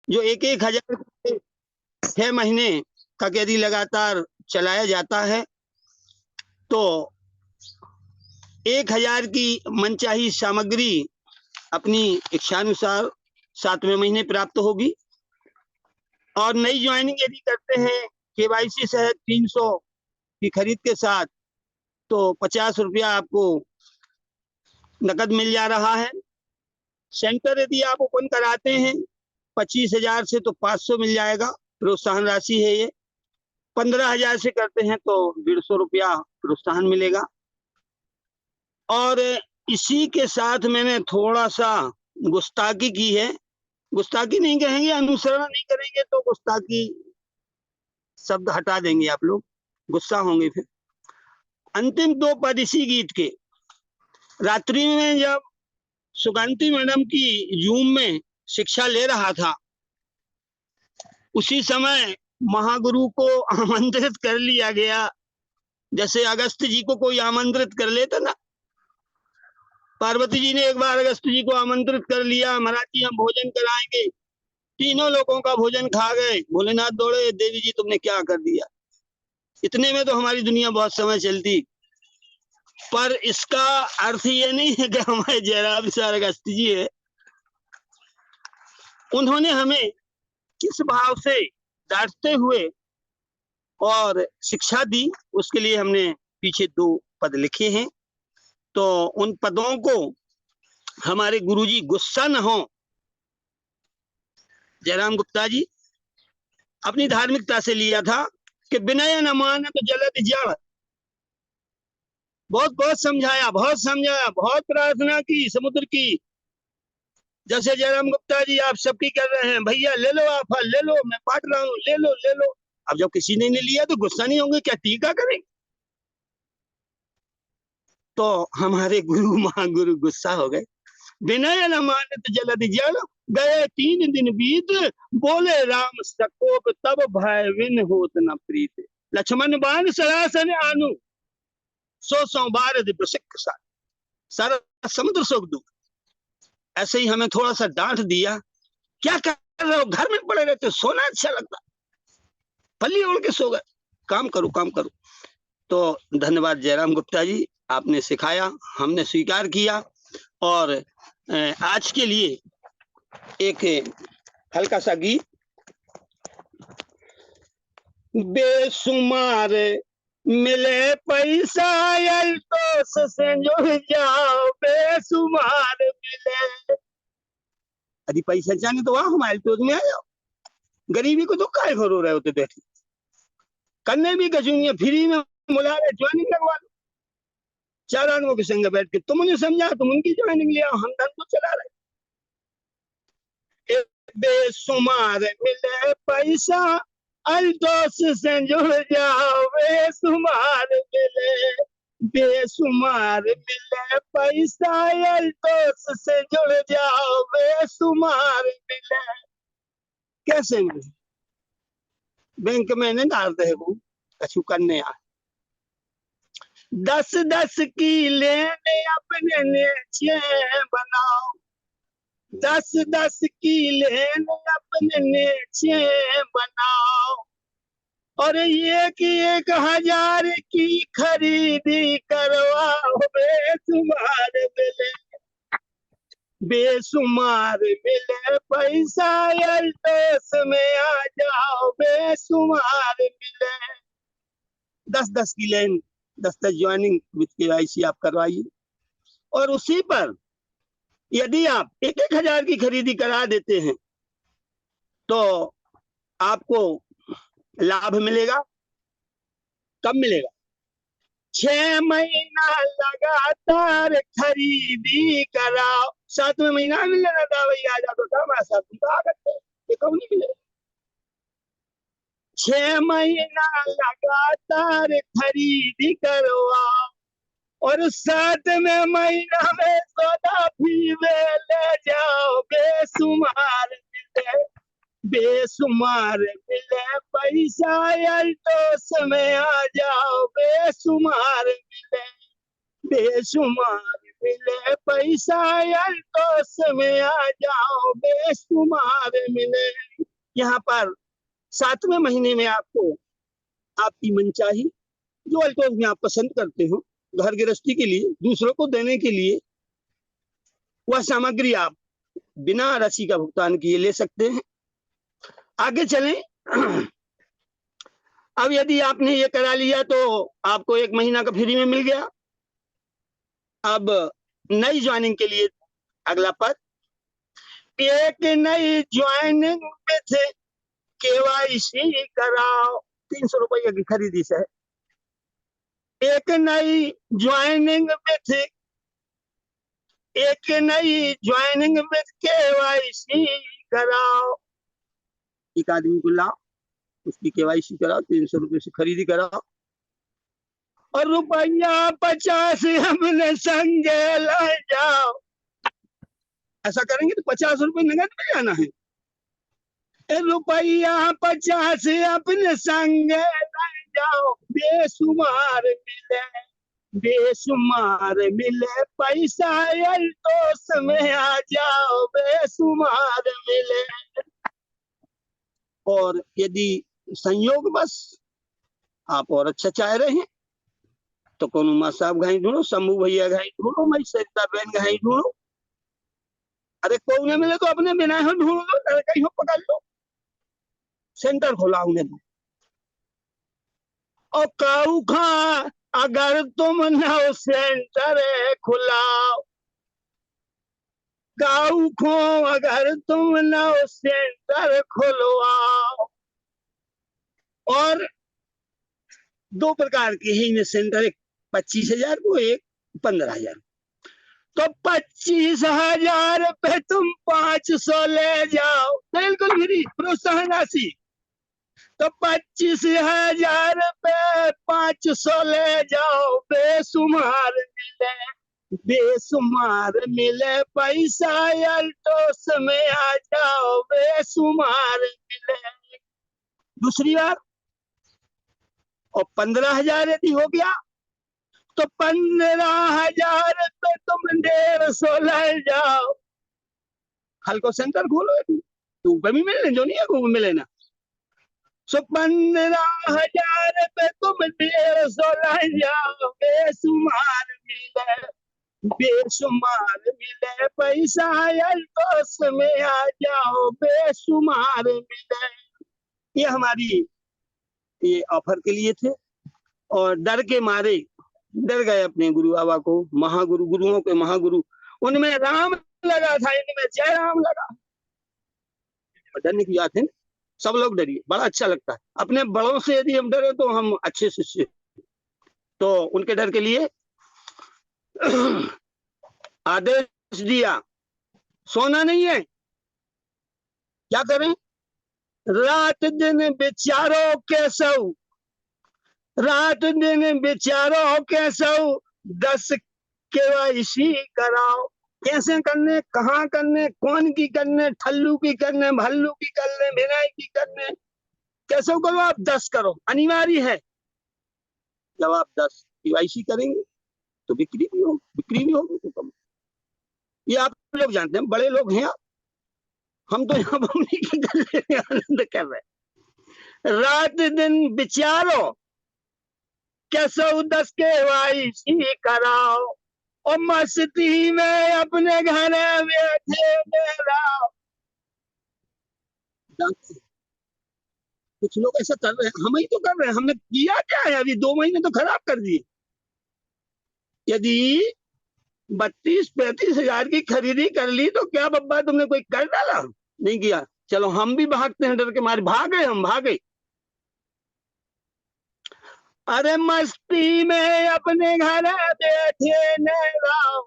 जो 1,000 6 महीने तक यदि लगातार चलाया जाता है तो 1,000 की मनचाही सामग्री अपनी इच्छानुसार 7वें महीने प्राप्त होगी। और नई ज्वाइनिंग यदि करते हैं केवाईसी सहित 300 की खरीद के साथ तो 50 रुपया आपको नकद मिल जा रहा है। सेंटर यदि आप ओपन कराते हैं 25,000 से तो 500 मिल जाएगा, प्रोत्साहन राशि है ये। 15,000 से करते हैं तो 150 रुपया प्रोत्साहन मिलेगा। और इसी के साथ मैंने थोड़ा सा गुस्ताखी की है, गुस्ताखी नहीं कहेंगे, अनुसरण नहीं करेंगे तो गुस्ताखी शब्द हटा देंगे आप लोग, गुस्सा होंगे फिर। अंतिम 2 पद इसी गीत के। रात्रि में जब सुकांती मैडम की जूम में शिक्षा ले रहा था उसी समय महागुरु को आमंत्रित कर लिया गया, जैसे अगस्त जी को कोई आमंत्रित कर लेता ना। पार्वती जी ने एक बार अगस्त जी को आमंत्रित कर लिया, महाराज जी हम भोजन कराएंगे। तीनों लोगों का भोजन खा गए। भोलेनाथ दौड़े, देवी जी तुमने क्या कर दिया। इतने में तो हमारी दुनिया बहुत समय चलती। पर इसका अर्थ ये नहीं है कि हमारे जयराम सर अगस्त जी है, उन्होंने हमें किस भाव से डांटते हुए और शिक्षा दी, उसके लिए हमने पीछे 2 पद लिखे हैं। तो उन पदों को हमारे गुरुजी गुस्सा न हो। जयराम गुप्ता जी अपनी धार्मिकता से लिया था कि विनय न मानत जलद जड़। बहुत बहुत समझाया, बहुत प्रार्थना की समुद्र की। जैसे जयराम गुप्ता जी आप सबकी कर रहे हैं, भैया ले लो, आप फल ले लो, मैं बांट रहा हूँ, ले लो ले लो। अब जब किसी ने नहीं लिया तो गुस्सा नहीं होंगे क्या, टीका करेंगे? तो हमारे गुरु महागुरु गुस्सा हो गए। विनय न मानत जलद जड़, गए 3 दिन बीत, बोले राम सकोप तब भय विन होत न प्रीत। लक्ष्मण बाण सरासन आनु, 100 बार प्रसिक सारा समुद्र सोख दू। ऐसे ही हमें थोड़ा सा डांट दिया, क्या कर रहे हो, घर में पड़े रहते, सोना अच्छा लगता, पल्ली ओढ़ के सो गए, काम करो काम करो। तो धन्यवाद जयराम गुप्ता जी, आपने सिखाया, हमने स्वीकार किया। और आज के लिए एक हल्का सा गीत। बेशुमार मिले पैसा अल्तोस से जुड़ जाओ, बेशुमार मिले। यदि पैसा चाहिए तो वहां हम अल्तोस में आ जाओ। गरीबी को तो काय रो रहे होते बैठे, करने भी कचूनिया फ्री में मुला रहे, ज्वाइनिंग लगवा लो। 4 आदमियों के संग बैठ के तुम उन्हें समझा, तुम उनकी ज्वाइनिंग ले आओ, हम धन तो चला रहे। बेशुमार मिले पैसा अल्तोस से जुड़ जाओ, बेशुमार मिले। बेशुमार मिले पैसा अल्तोस से जुड़ जाओ, बेशुमार मिले। कैसे मिले? बैंक में नहीं डालते है वो, कछु करने आ 10-10 की लेने अपने नीचे बनाओ, 10-10 की लेने अपने नीचे बनाओ। और 1,000 की खरीदी करवाओ, बेशुमार मिले। बेशुमार मिले पैसा अल्तोस में आ जाओ, बेशुमार मिले। 10-10 की लेन, 10-10 ज्वाइनिंग विथ केवाईसी आप करवाइए। और उसी पर यदि आप 1,000 की खरीदी करा देते हैं तो आपको लाभ मिलेगा। कब मिलेगा? 6 महीना लगातार खरीदी कराओ। 7वें महीना मिलेगा था भैया, आ जाओ तो हमारे साथ ये कब नहीं मिलेगा? 6 महीना लगातार खरीदी करवाओ और 7वें महीना में सौदा भी ले जाओ, बेशुमार मिले। बेशुमार मिले पैसा अल्तोस में आ जाओ, बेशुमार मिले। बेशुमार मिले पैसा अल्तोस में आ जाओ, बेशुमार मिले। यहाँ पर 7वें महीने में आपको आपकी मनचाही जो अल्टोज में आप पसंद करते हो घर गृहस्थी के लिए, दूसरों को देने के लिए, वह सामग्री आप बिना राशि का भुगतान किए ले सकते हैं। आगे चलें। अब यदि आपने ये करा लिया तो आपको 1 महीना का फ्री में मिल गया। अब नई ज्वाइनिंग के लिए अगला पद, एक नई ज्वाइनिंग में थे केवाईसी कराओ, 300 रुपये की खरीदी से। एक नई ज्वाइनिंग में थे, एक नई ज्वाइनिंग में केवाईसी कराओ, एक आदमी को लाओ, उसकी केवाईसी कराओ, 300 रुपये से खरीदी कराओ और ₹50 हमने संगे ले जाओ। ऐसा करेंगे तो 50 रुपये नगद में जाना है। ₹50 अपने संगे ले जाओ, बेशुमार मिले, बेशुमार मिले पैसा अल्टोस में आ जाओ, बेशुमार मिले। और यदि संयोग बस आप और अच्छा चाह रहे हैं तो कोनो माँ साहब घाई ढूंढो, शंभू भैया घाई ढूंढो, मैं सरिता बहन घाई ढूंढो। अरे कोई नहीं मिले तो अपने बिना ही ढूंढ लो, लड़का ही पकड़ लो, सेंटर खोला उन्हें। और काऊ खा अगर तुम नौ सेंटर खुलाओ, काऊ खो अगर तुम नौ सेंटर खुलवाओ। और 2 प्रकार के ही सेंटर, एक 25,000 को, एक 15,000। तो 25,000 पे तुम 500 ले जाओ, बिल्कुल फ्री, प्रोत्साहन राशि। तो 25,000 पे 500 ले जाओ, बेशुमार मिले, बेशुमार मिले पैसा अल्टोस में आ जाओ, बेशुमार मिले। दूसरी बार। और 15,000 यदि हो गया तो 15,000 पे तुम 150 ले जाओ, हल्को सेंटर खोलो, तो ऊपर भी मिले, जो नहीं है वो मिले ना। सो 15,000 पे तुम 150 ले जाओ, बेशुमार मिले, बेशुमार मिले पैसा अल्टोस में आ जाओ, बेशुमार मिले। ये हमारी ये ऑफर के लिए थे। और डर के मारे डर गए अपने गुरु बाबा को, महागुरु, गुरुओं के महागुरु, उनमें राम लगा था, इनमें जय राम लगा। डरने की बात है, सब लोग डरिए, बड़ा अच्छा लगता है। अपने बड़ों से यदि हम डरे तो हम अच्छे शिष्य। तो उनके डर के लिए आदेश दिया, सोना नहीं है, क्या करें? रात दिन विचारो केशव, रात दिन विचारो केशव, 10 केवाईसी कराओ। कैसे करने, कहाँ करने, कौन की करने, ठल्लू की करने, भल्लू की करने, विनय की करने, कैसे करो? आप 10 करो, अनिवार्य है। जब आप 10 केवाईसी करेंगे तो बिक्री भी होगी तो कम। ये आप लोग जानते हैं, बड़े लोग हैं आप, हम तो यहाँ आनंद कर रहे। रात दिन विचारो कैसे 10 केवाईसी कराओ, और मस्ती में अपने घर बैठे रहो। कुछ लोग ऐसा कर रहे हैं, हम ही तो कर रहे हैं। हमने किया क्या है? अभी 2 महीने तो खराब कर दिए। यदि 32-35 हजार की खरीदी कर ली तो क्या बब्बा तुमने कोई कर डाला? नहीं किया। चलो हम भी भागते हैं, डर के मारे भागे, हम भागे। अरे मस्ती में अपने घर बैठे रहो,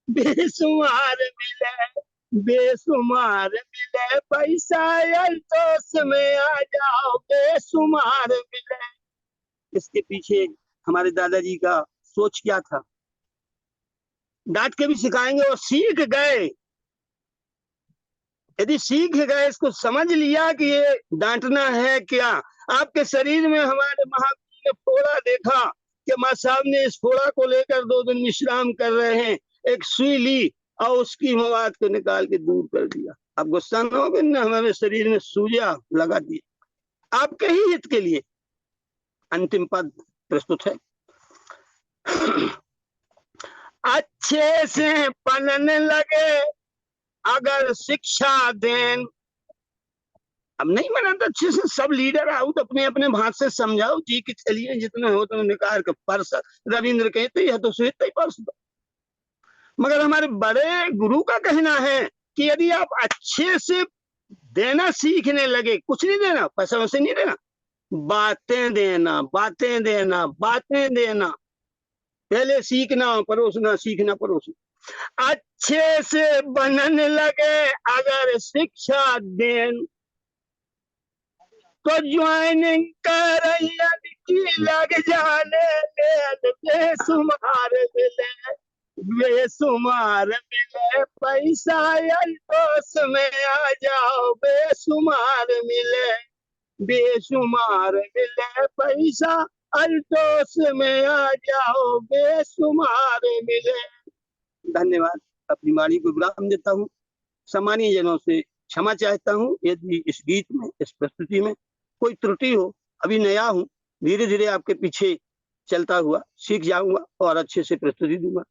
बेशुमार मिले, बेशुमार मिले पैसा अल्टोस में आ जाओ, बेशुमार मिले। इसके पीछे हमारे दादाजी का सोच क्या था? डांट के भी सिखाएंगे, और सीख गए। यदि सीख गए, इसको समझ लिया कि ये डांटना है क्या। आपके शरीर में हमारे महावीर ने फोड़ा देखा कि माँ साहब ने इस फोड़ा को लेकर 2 दिन विश्राम कर रहे हैं, एक सुई ली और उसकी मवाद को निकाल के दूर कर दिया। अब गुस्सा न हो, ने हमारे शरीर में सूजा लगा दिया आपके ही हित के लिए। अंतिम पद प्रस्तुत है। अच्छे से बनने लगे अगर शिक्षा दें। अब नहीं बना तो अच्छे से सब लीडर आओ तो अपने अपने भाषा से समझाओ जी कि चलिए जितने हो तो निकाल के परस। रविंद्र कहते हैं तो श्वेत ही परस दो। मगर हमारे बड़े गुरु का कहना है कि यदि आप अच्छे से देना सीखने लगे, कुछ नहीं देना, पैसा वैसे नहीं देना, बातें देना, बातें देना, बातें देना। पहले सीखना परोसना, सीखना परोसना। अच्छे से बनने लगे अगर शिक्षा दें तो ज्वाइनिंग कर की लग जाने बेसुमार मिले, बेसुमार मिले पैसा दोष में आ जाओ, बेसुमार मिले, बेसुमार मिले पैसा अल्टोस में आ जाओ, बेसुमार मिले। धन्यवाद। अपनी वाणी को विराम देता हूँ। सम्मानीय जनों से क्षमा चाहता हूँ यदि इस गीत में, इस प्रस्तुति में कोई त्रुटि हो। अभी नया हूँ, धीरे धीरे आपके पीछे चलता हुआ सीख जाऊंगा और अच्छे से प्रस्तुति दूंगा।